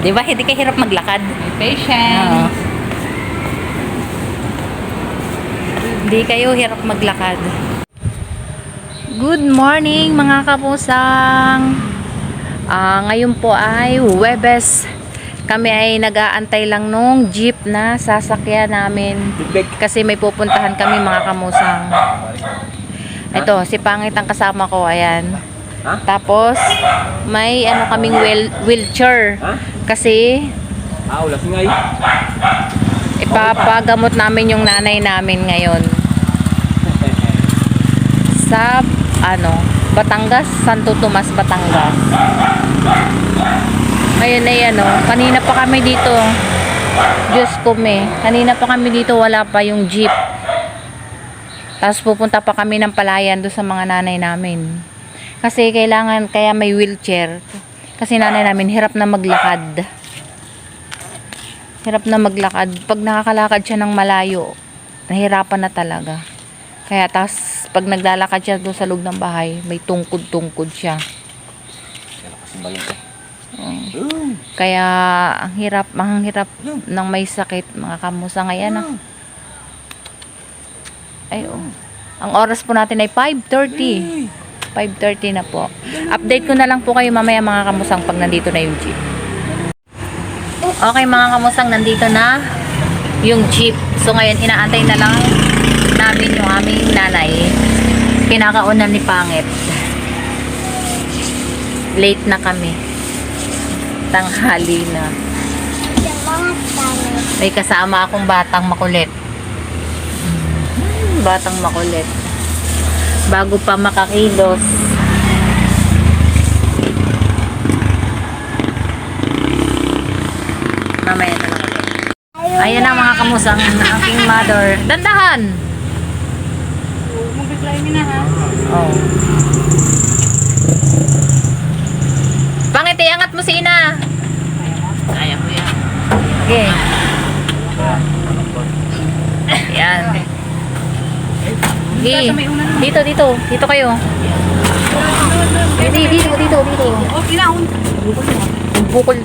di ba? Hindi ka hirap maglakad. Patience. Hindi kayo hirap maglakad. Good morning mga kapusang. Ngayon po ay Huwebes. Kami ay nag-aantay lang nung jeep na sasakyan namin. Kasi may pupuntahan kami mga kamusang. Ito, si Pangit ang kasama ko. Ayan. Tapos, may ano kaming wheelchair. Kasi, ipapagamot namin yung nanay namin ngayon. Sa, Batangas, Santo Tomas, Batangas. Ngayon na yan, kanina pa kami dito. Diyos ko kanina pa kami dito, wala pa yung jeep. Tapos pupunta pa kami ng palayan doon sa mga nanay namin. Kasi kailangan, kaya may wheelchair. Kasi nanay namin, hirap na maglakad. Hirap na maglakad. Pag nakakalakad siya ng malayo, nahirapan na talaga. Kaya tas pag naglalakad siya doon sa loob ng bahay, may tungkod-tungkod siya. Kaya ang hirap ng may sakit mga kamusa ngayon. Ang oras po natin ay 5:30. 5:30 na po. Update ko na lang po kayo mamaya mga kamusang pag nandito na yung jeep. Okay mga kamusang, nandito na yung jeep. So ngayon inaantay na lang namin yung aming nanay. Kinakaunan ni Pangit. Late na kami. Tanghali na. May kasama akong batang makulit. Batang makulit. Bago pa makakilos. Mamaya na lang. Ayan na mga kamusang aking mother. Dandahan! Mag-drive na ha. Oh. Pangit, iangat mo si Ina. Kaya ko yan. Okay. Yan. Okay. Dito kayo. Dito. Okay na. Bukol.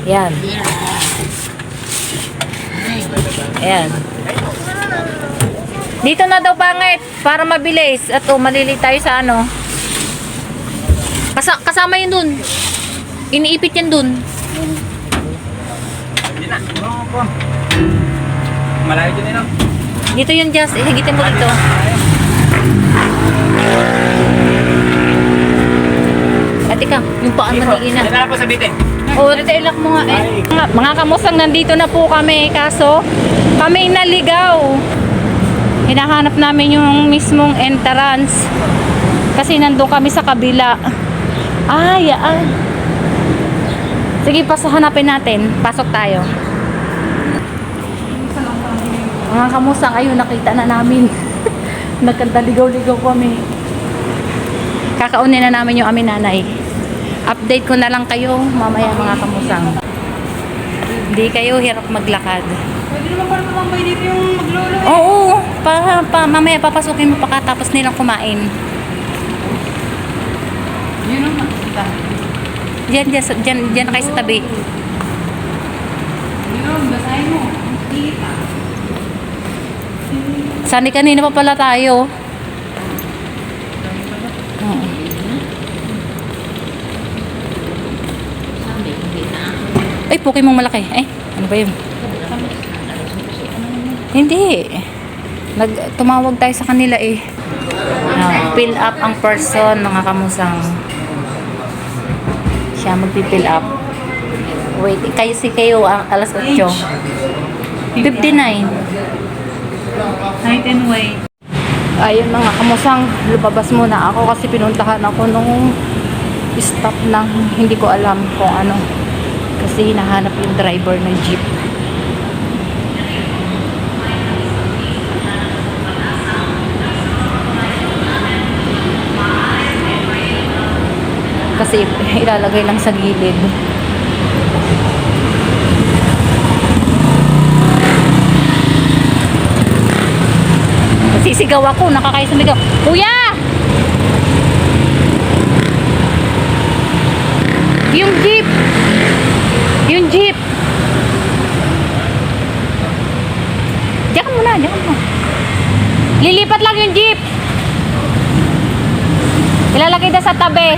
Yan. Ayan. Dito na daw Pangit para mabilis. At malili tayo sa kasama yun dun. Iniipit yan dun. Malayo dyan yun. Dito yung Jazz. Higitin mo dito. At ika, yung paan manigina. Yan na lang po sabitin. Ilak mo nga Mga kamusang, nandito na po kami. Kaso, kami naligaw. Hinahanap namin yung mismong entrance. Kasi nandun kami sa kabila. Yan. Sige, hanapin natin. Pasok tayo. Mga kamusang, ayun, nakita na namin. Nagkandaligaw-ligaw kami. Kakaunin na namin yung aming nanay. Update ko na lang kayo mamaya mga kamusang. Hindi kayo hirap maglakad. Pwede naman para tumambay dito yung maglolo. Oo, mamaya papasukin mo pa tapos nilang kumain. Yun ang makita. Diyan kayo sa tabi. Yun, basahin mo. Kita. Sani kanina pa pala tayo. Ay, puki mong malaki. Ano ba yun? Hindi. Tumawag tayo sa kanila fill up ang person, mga kamusang. Siya magpi-fill up. Wait, kayo alas 8. 59. Height and weight. Ayun mga kamusang, lumabas muna ako kasi pinuntahan ako nung stop ng hindi ko alam kung ano. Kasi hinahanap yung driver ng jeep. Kasi ilalagay lang sa gilid. Sisigaw ako, nakakaya sumigaw. Kuya! Yung jeep. Yung jeep. Diyan ka muna, diyan ka muna. Lilipat lang yung jeep. Ilalagay na sa tabi.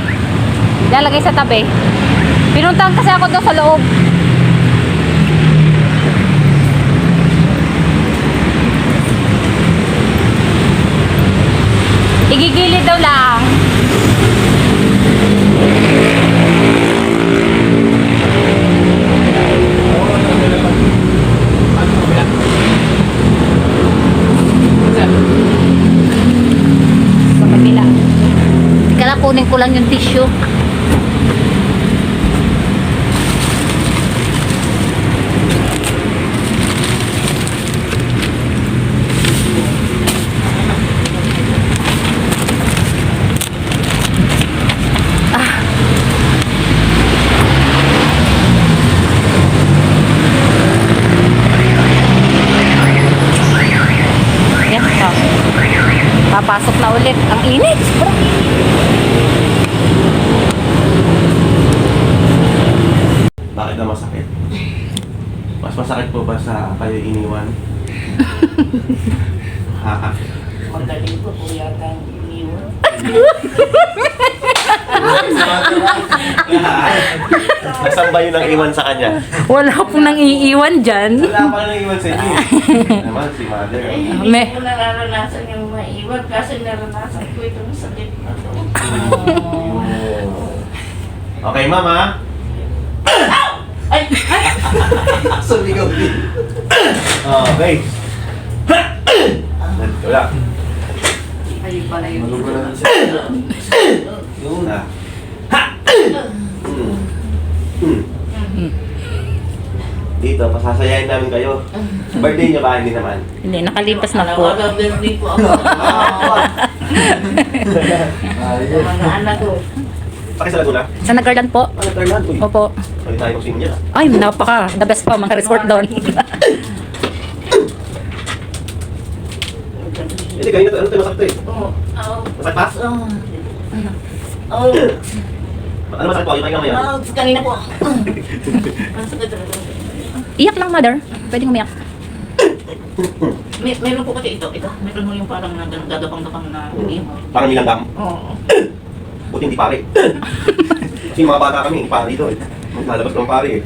Ilalagay sa tabi. Pinuntahan kasi ako doon sa loob. Igigilid daw lang. Sa kabila. Kaya kunin ko lang yung tissue. Yan, oh. Papasok na ulit. Ang init. Sobrang init. Bakit na masakit? Mas masakit po ba sa kayo iniwan? Ha? Magaling po po yata ang iniwan. Nasaan ba yun ang iwan sa kanya? Wala pong nang iiwan dyan. Wala pa nang iwan sa inyo. Naman si mother. Hindi Me- ko nararanasan yung maiwan kasi naranasan ko itong sakit na to. Okay, mama. Ay! Sumigaw din. Okay. Wala. Ay, pala yun. Yun na. Dito, pasasayahin namin kayo. Birthday niyo ba? Hindi naman. Hindi, nakalipas na po. Nakaka-birthday po ako. Sa mga anak ko. Pakisalado na. Sa Nagaland po? Ano tayo lahat? Uy, Opo. sorry tayo kung sino niya. Ay, napaka. The best pa, mga resort doon. Hindi, kanina ano tayo masakit eh. Oo. Masakit pa? Oo. Ano masakit po? Yung tayo mamaya. Kanina po. Ang sakit talaga. Iyak lang, mother. Pwede umiyak. Meron po kasi ito. Meron mo yung parang gagapang-gapang na iniwan. Parang nilanggam. Oo. Buti hindi pare. Kasi mga bata kami, hindi pare dito eh. Maglalabas ng pare eh.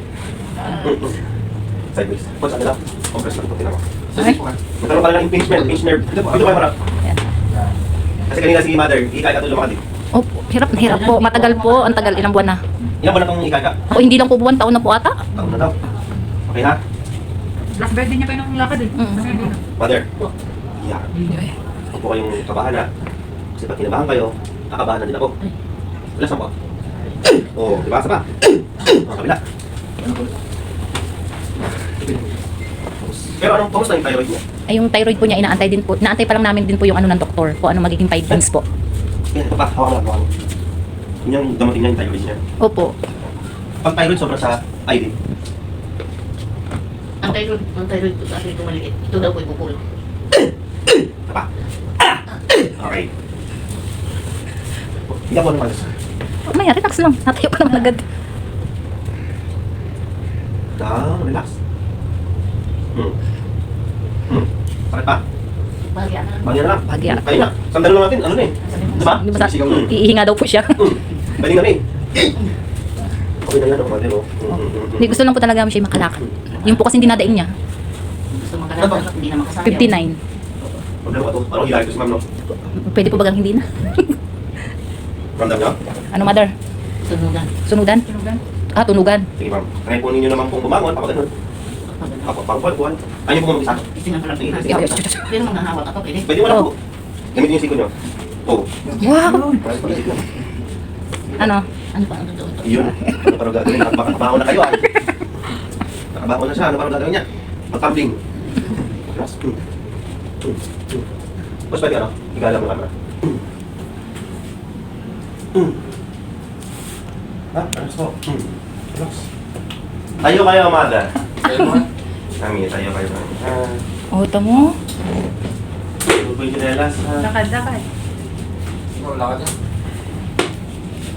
Sideways. Pag sa nila, compress lang ito, tinama. Ay. Magkaroon ka lang ng impingement, pinch nerve. Dito kayo marap. Yan. Kasi kanina si mother, ikay ka ito lumakad eh. Opo, hirap na hirap po. Matagal po. Ang tagal, ilang buwan na. Ilan ba na itong ikay ka? Ako, hindi lang po buwan, taon na po ata. Taon na daw. Okay ha? Last birthday niya pa yung lakad eh. Mother, iyak. Huwag po kayong kabahan ha. Kasi pag kinabahan kayo, kakabahan na din ako. Wala saan po? Oo, diba? Sa pa? Kabila. Pero anong kamusta yung thyroid niya? Ay, yung thyroid po niya, inaantay din po. Inaantay pa lang namin din po yung ano ng doktor. Kung ano magiging 5 months po. Yan, ito pa, hawakan mo, hawakan mo. Yun yung gamatin niya yung thyroid niya. Opo. Pag thyroid sobra sa ID, Ang thyroid ko sa akin ito maliit. Ito daw po ipupul. ito pa. Okay. Hindi ako naman. May relax lang. Natayo pa naman agad. Down, relax. Sakit pa? Bahagya na. Bagyan na lang. Bagya. Kaya na. Sandalo lang natin, ano na eh. Diba? Di ba sa, Sigaw na. iihinga daw po siya. Pwede nga na eh. Okay na yan, ako mother, oh. Hindi, gusto lang po talaga siya makalakad. Yung po kasi dinadaing niya. Gusto makalakad, hindi na makasaya. 59. Problema to. Parang hilahin ko si ma'am, no? Pwede po bagang hindi na. Ramdam niyo? Ano, mother? Tunugan. Sunudan? Ah, tunugan. Sige ma'am. Kaya po ninyo naman pong bumangon, papagano'n. Pagpagpuan. Ayaw po mag-isa. Sinagalan ko Sige, sige, yung pero manghahawak ako, pwede. Pwede mo lang po. Gamitin yung siko niyo. Oo. Wow! Ano? Ano pa ang totoo ito? Yun. Ano parang gagawin? Nakabaho na kayo ah. Nakabaho na siya. Ano parang gagawin niya? Pag-tumbling. Relax. Tapos pwede ano? Igala mo camera. Ha? Ano gusto? Relax. Tayo kayo, mother. Kami, tayo kayo. Oh, tamo. Ano po yung chinelas? Lakad. Lakad yan.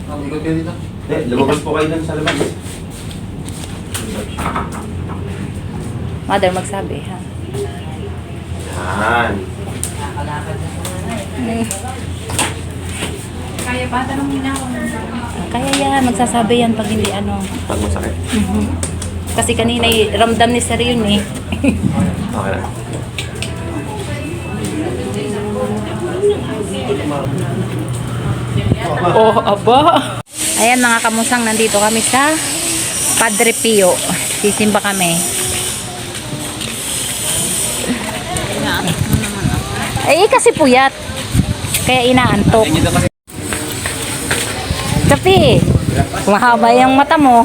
Ang ikot kayo dito. Lumabas po kayo dun sa labas. Mother, magsabi, ha? Yan. Kaya ba? Tanongin na ako. Kaya yan, magsasabi yan pag hindi ano. Pag masakit. Kasi kanina ramdam ni Sir yun eh. Okay lang. Oh, aba. Ayan mga kamusang, nandito kami sa Padre Pio. Sisimba kami. Eh, kasi puyat. Kaya inaantok. Tapi, mahaba yung mata mo.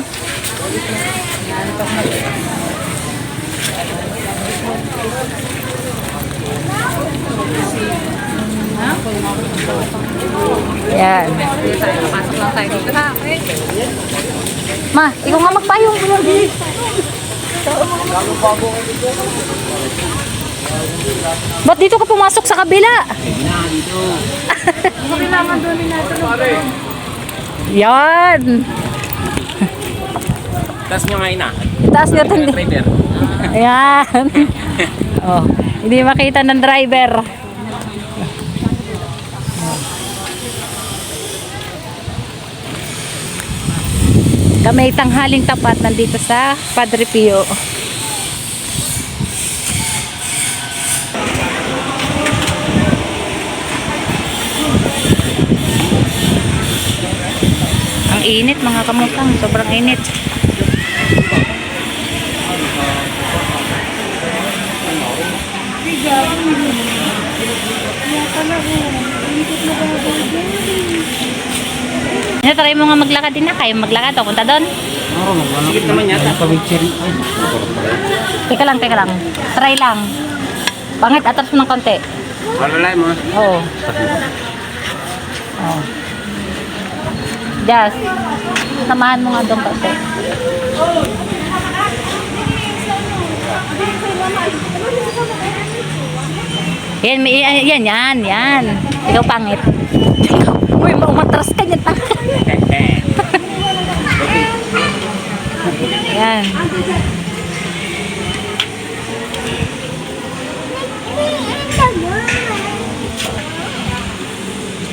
Yan. Ma, ikaw nga magpayong. Ba't dito ka pumasok sa kabila? Kailangan doon ni natin. Yan. Taas nyo nga ina. Taas niya ito. Driver. Ayan. Oh, hindi makita ng driver. Kami tanghaling tapat nandito sa Padre Pio. Ang init mga kamutang, sobrang init. Try mo nga maglakad din na. Kayo maglakad o punta doon. Sigit naman yata. Teka lang. Try lang. Pangit, atras mo ng konti. Malalay mo. Oo. Oo. Just, samahan mo nga doon konti. Yan. Ikaw pangit. Uy, umatras ka niyan. Yan.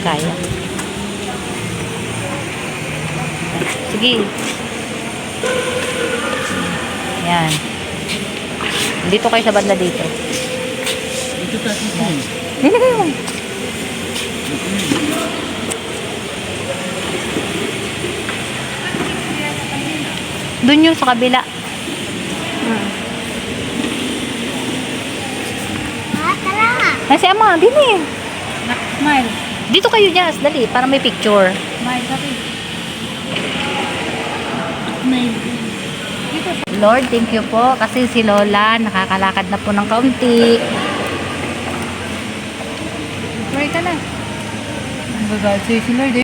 Kaya. Sige. Yan. Dito kayo sa banda dito. Dito kayo. Doon yun sa kabila. Ay, si Ama, din eh. Smile. Dito kayo, Jazz. Dali, para may picture. Smile, sabi. Lord, thank you po. Kasi si Lola, nakakalakad na po ng kaunti. Pray ka na. Ang bagal si Lord eh.